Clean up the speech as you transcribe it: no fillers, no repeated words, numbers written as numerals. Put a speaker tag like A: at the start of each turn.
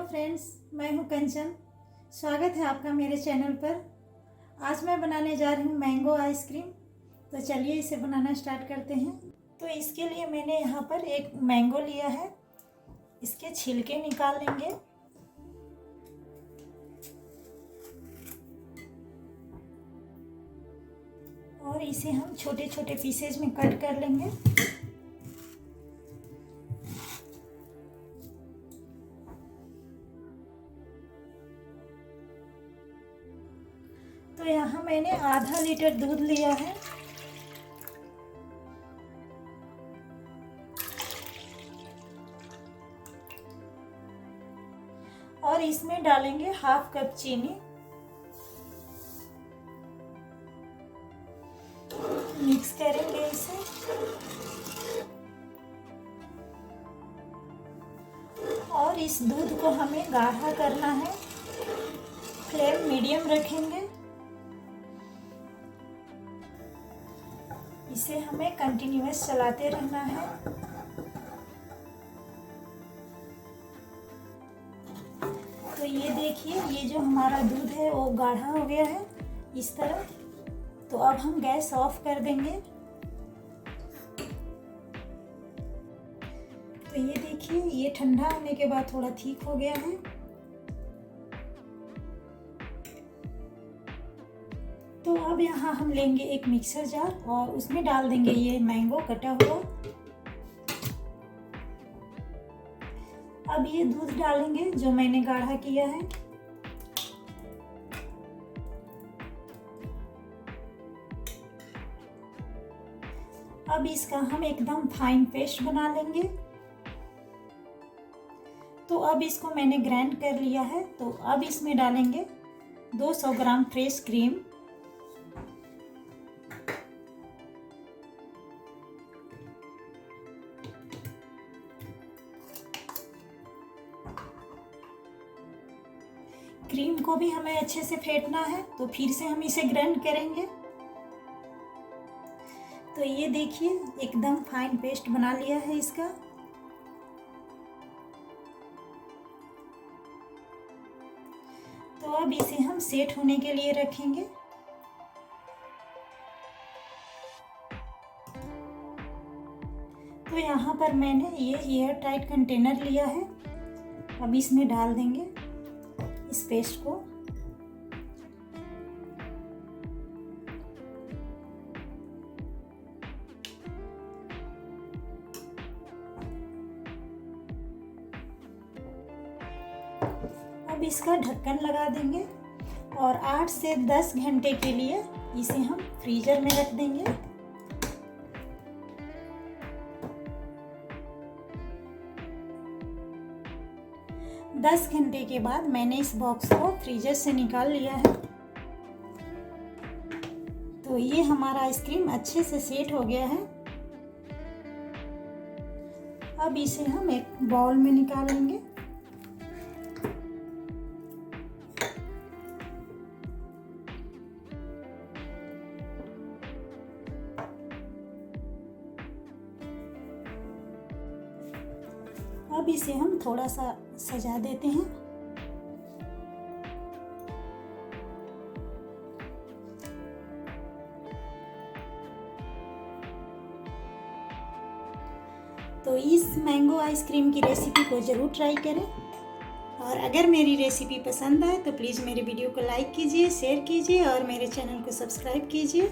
A: Friends, मैं हूं कंचन। स्वागत है आपका मेरे चैनल पर। आज मैं बनाने जा रही हूं मैंगो आइसक्रीम। तो चलिए इसे बनाना स्टार्ट करते हैं। तो इसके लिए मैंने यहाँ पर एक मैंगो लिया है। इसके छिलके निकाल लेंगे। और इसे हम छोटे छोटे पीसेज में कट कर लेंगे। तो यहाँ मैंने आधा लीटर दूध लिया है। और इसमें डालेंगे हाफ कप चीनी। मिक्स करेंगे इसे। और इस दूध को हमें गाढ़ा करना है। फ्लेम मीडियम रखेंगे। इसे हमें कंटिन्यूअस चलाते रहना है। तो ये देखिए, ये जो हमारा दूध है वो गाढ़ा हो गया है इस तरह। तो अब हम गैस ऑफ कर देंगे। तो ये देखिए, ये ठंडा होने के बाद थोड़ा ठीक हो गया है। तो अब यहाँ हम लेंगे एक मिक्सर जार और उसमें डाल देंगे ये मैंगो कटा हुआ। अब ये दूध डालेंगे जो मैंने गाढ़ा किया है। अब इसका हम एकदम फाइन पेस्ट बना लेंगे। तो अब इसको मैंने ग्राइंड कर लिया है। तो अब इसमें डालेंगे 200 ग्राम फ्रेश क्रीम। क्रीम को भी हमें अच्छे से फेंटना है। तो फिर से हम इसे ग्राइंड करेंगे। तो ये देखिए, एकदम फाइन पेस्ट बना लिया है इसका। तो अब इसे हम सेट होने के लिए रखेंगे। तो यहाँ पर मैंने ये एयर टाइट कंटेनर लिया है। अब इसमें डाल देंगे इस पेस्ट को। अब इसका ढक्कन लगा देंगे और 8 से 10 घंटे के लिए इसे हम फ्रीजर में रख देंगे। दस घंटे के बाद मैंने इस बॉक्स को फ्रीजर से निकाल लिया है। तो ये हमारा आइसक्रीम अच्छे से सेट हो गया है। अब इसे हम एक बाउल में निकालेंगे। अब इसे हम थोड़ा सा सजा देते हैं। तो इस मैंगो आइसक्रीम की रेसिपी को ज़रूर ट्राई करें। और अगर मेरी रेसिपी पसंद आए तो प्लीज़ मेरे वीडियो को लाइक कीजिए, शेयर कीजिए और मेरे चैनल को सब्सक्राइब कीजिए।